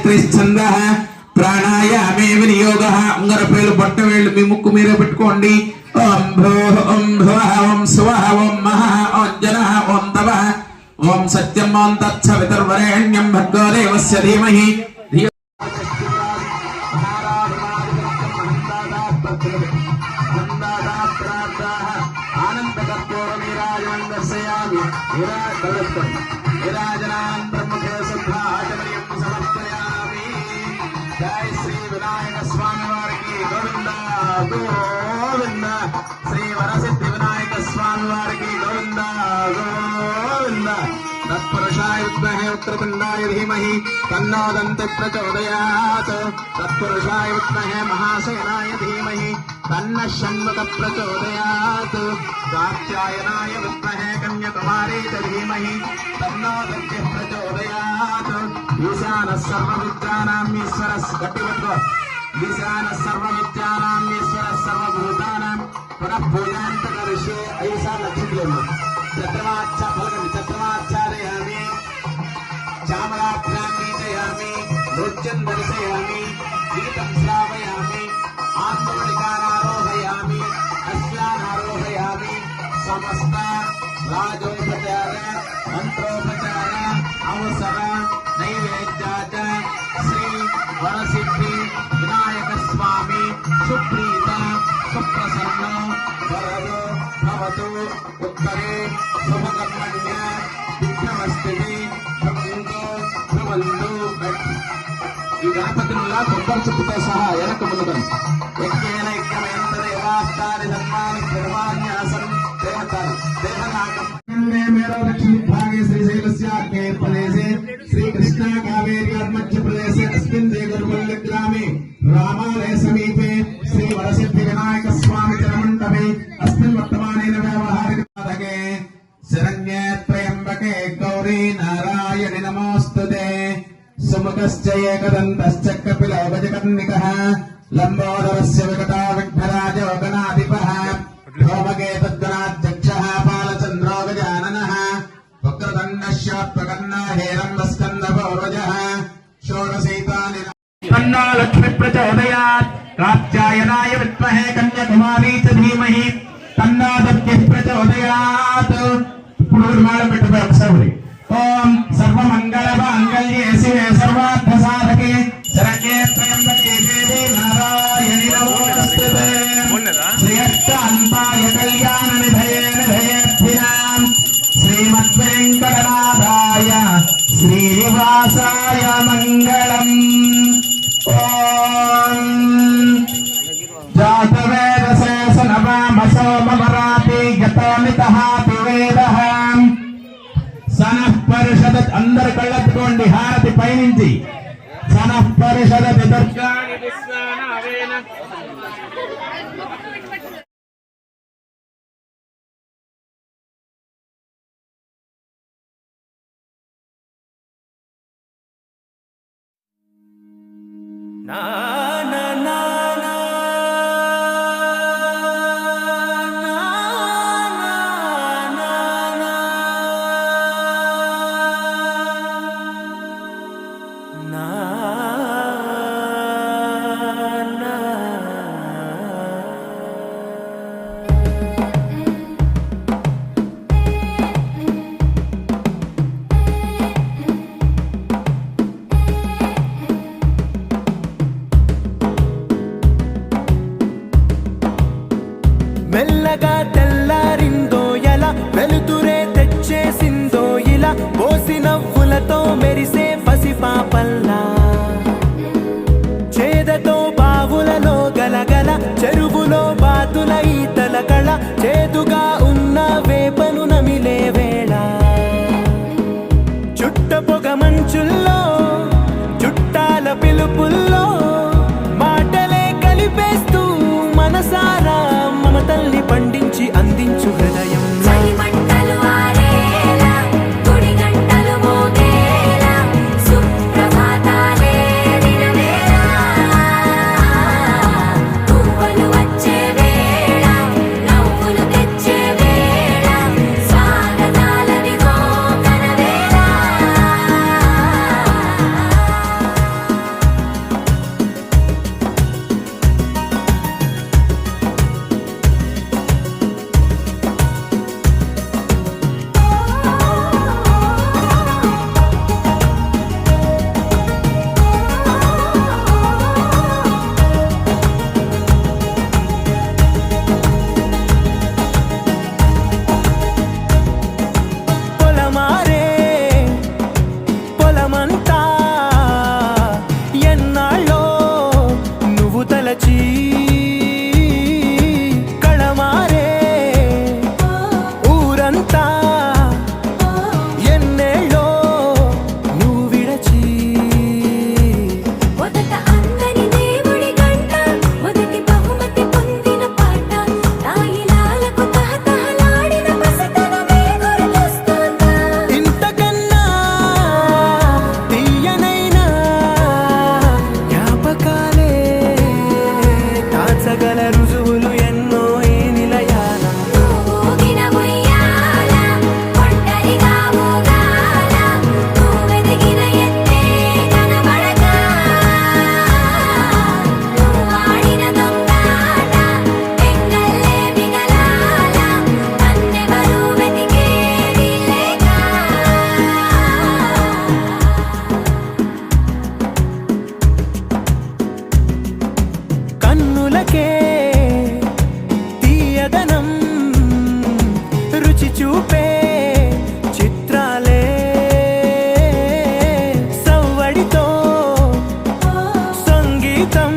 గాయత్రిశ్చందః ప్రాణాయామే వినియోగః ఉంగరపేలు బొట్టవేళ్ళు మీ ముక్కు మీరే పెట్టుకోండి ఓం భూః ఓం భువః ఓం సువః ఓం మహః ఓం జనః ఓం తవః ఓం సత్యం ఓం తత్సవితుర్వరేణ్యం భర్గో దేవస్య ధీమహి जय श्री विनायक स्वामी वारिकी गोविंदा गोविंदा श्री वरसिद्धि विनायक स्वामी वारिकी गोविंदा गोविंदा तत्पुरुषाय विद्महे उत्तरपिंडाय धीमहि तन्नो दन्ति प्रचोदयात् तत्पुरुषाय विद्महे महासेनाय धीमहि तन्नः षण्मुख प्रचोदयात् कात्यायनाय विद्महे कन्याकुमारी च धीमहि तन्नो दन्ति प्रचोदयात् ईशानः सर्वविद्यानाम् ईश्वरः गतिवद् ईशानः सर्वविद्यानाम् ईश्वरः सर्वभूतानां पुनः पूजान्त करिष्ये ऐसा लक्ष्मीलेम्ब चक्रमाच्छा फलकं चक्रमाच्छादयामि चामराभ्यां नीतयामि नृत्यं दर्शयामि गीतं श्रावयामि आत्मनिकारारोहयामि अश्वानारोहयामि समस्त राजोपचार मंत्रोपचार अवसर नैवेद्याच श्री वरसिद्धि विनायक स्वामी सुप्रीत सुप्रसन्न वरदो भवतु उत्तरे शुभकर्मण्य विघ्नमस्तिति भक्तिंतो भवन्तु ఈ గణపతినులా కొబ్బరి చెప్పుతో సహా వెనక ముందుకండి యజ్ఞేన యజ్ఞమయంతదేవాస్తాని ధర్మాని ధర్మాన్యాసనం దేవతాని దేవనాగం మేరో దక్షిణ భాగే శ్రీశైలస్య అగ్నేయ ప్రదేశే శ్రీకృష్ణ కావేరీ మధ్య ప్రదేశే అస్మిన్ దేగుర్వల్లి గ్రామే రామాలయ సమీపే శ్రీ వరసిద్ధి వినాయక స్వామి తిరుమండపే అస్మిన్ వర్తమానేన వ్యవహారిక సాధకే శరణ్యే త్రయంబకే గౌరీ నారాయణి నమోస్తుతే सुमुखश्च एकदन्तश्च कपिलो गजकर्णिकः लम्बोदरस्य विकटा विघ्नराजो गणाधिपः धूमकेतुर्गणाध्यक्षः बालचन्द्रो गजाननः वक्रतुण्डश्योत्पकर्णो हेरम्बस्कन्दपूर्वजः षोडशैतानि तन्नो लक्ष्मी प्रचोदयात् कात्यायनाय विद्महे कन्याकुमारी च धीमहि तन्नो दत्तिः प्रचोदयात् पूर्वमाणपिटुपे ओम सर्वमंगल मांगल्ये शिवे सर्वार्थ साधके शरण्ये त्र्यंबके देवी नारायणि नमोस्तुते श्रीअष्टान्ताय कल्याण निधये निधयेऽर्थिनां श्रीमद्वेंकटनाथाय श्रीनिवासाय मंगलम् ओम जातवेदसे सनवामसो ममराति यतोमितः पिवेदः सनः परिषद अंदर कళ్ళెత్తుకోండి హారతి పైనుంచి सनः परिषद దుర్గాని విశ్వనావేన నా నా నా మెల్లగా తెల్లారిందో ఎలా వెలుతురే తెచ్చేసిందో ఇలా పోసి నవ్వులతో మెరిసే పసిపాపల్లా చేదతో బావులలో గలగల చెరువులో బాతుల ఈతల కళ చేదుగా ఉన్న వేపను నమిలే వేళ చుట్ట పొగ మంచుల్లో చుట్టాల పిలుపుల్లో మాటలే కలిపేస్తూ మనసారా మమతల్ని పండించి అందించు హృదయం మలచి కళమారే ఊరంతా ఎన్నేళ్ళో నువ్వు విడచి మొదట అందని దేవుడి గంట మొదటి బహుమతి పొందిన పాట తాయిలాలకు తహతహలాడిన పసితనమే గుర్తొస్తుందా ఇంతకన్నా తీయనైన జ్ఞాపకాలే దాచగల రుజువులు ఎన్నో ఈ నిలయాల ఊగిన ఉయ్యాల ఒంటరిగా ఊగాల నువ్వెదిగిన ఎత్తే కనబడక నువ్వాడిన దొంగాట ఎంగల్లే మిగలాల నన్నెవరూ వెతికేది లేక కన్నులకే తీయదనం రుచి చూపే చిత్రాలే సవ్వడితో సంగీతం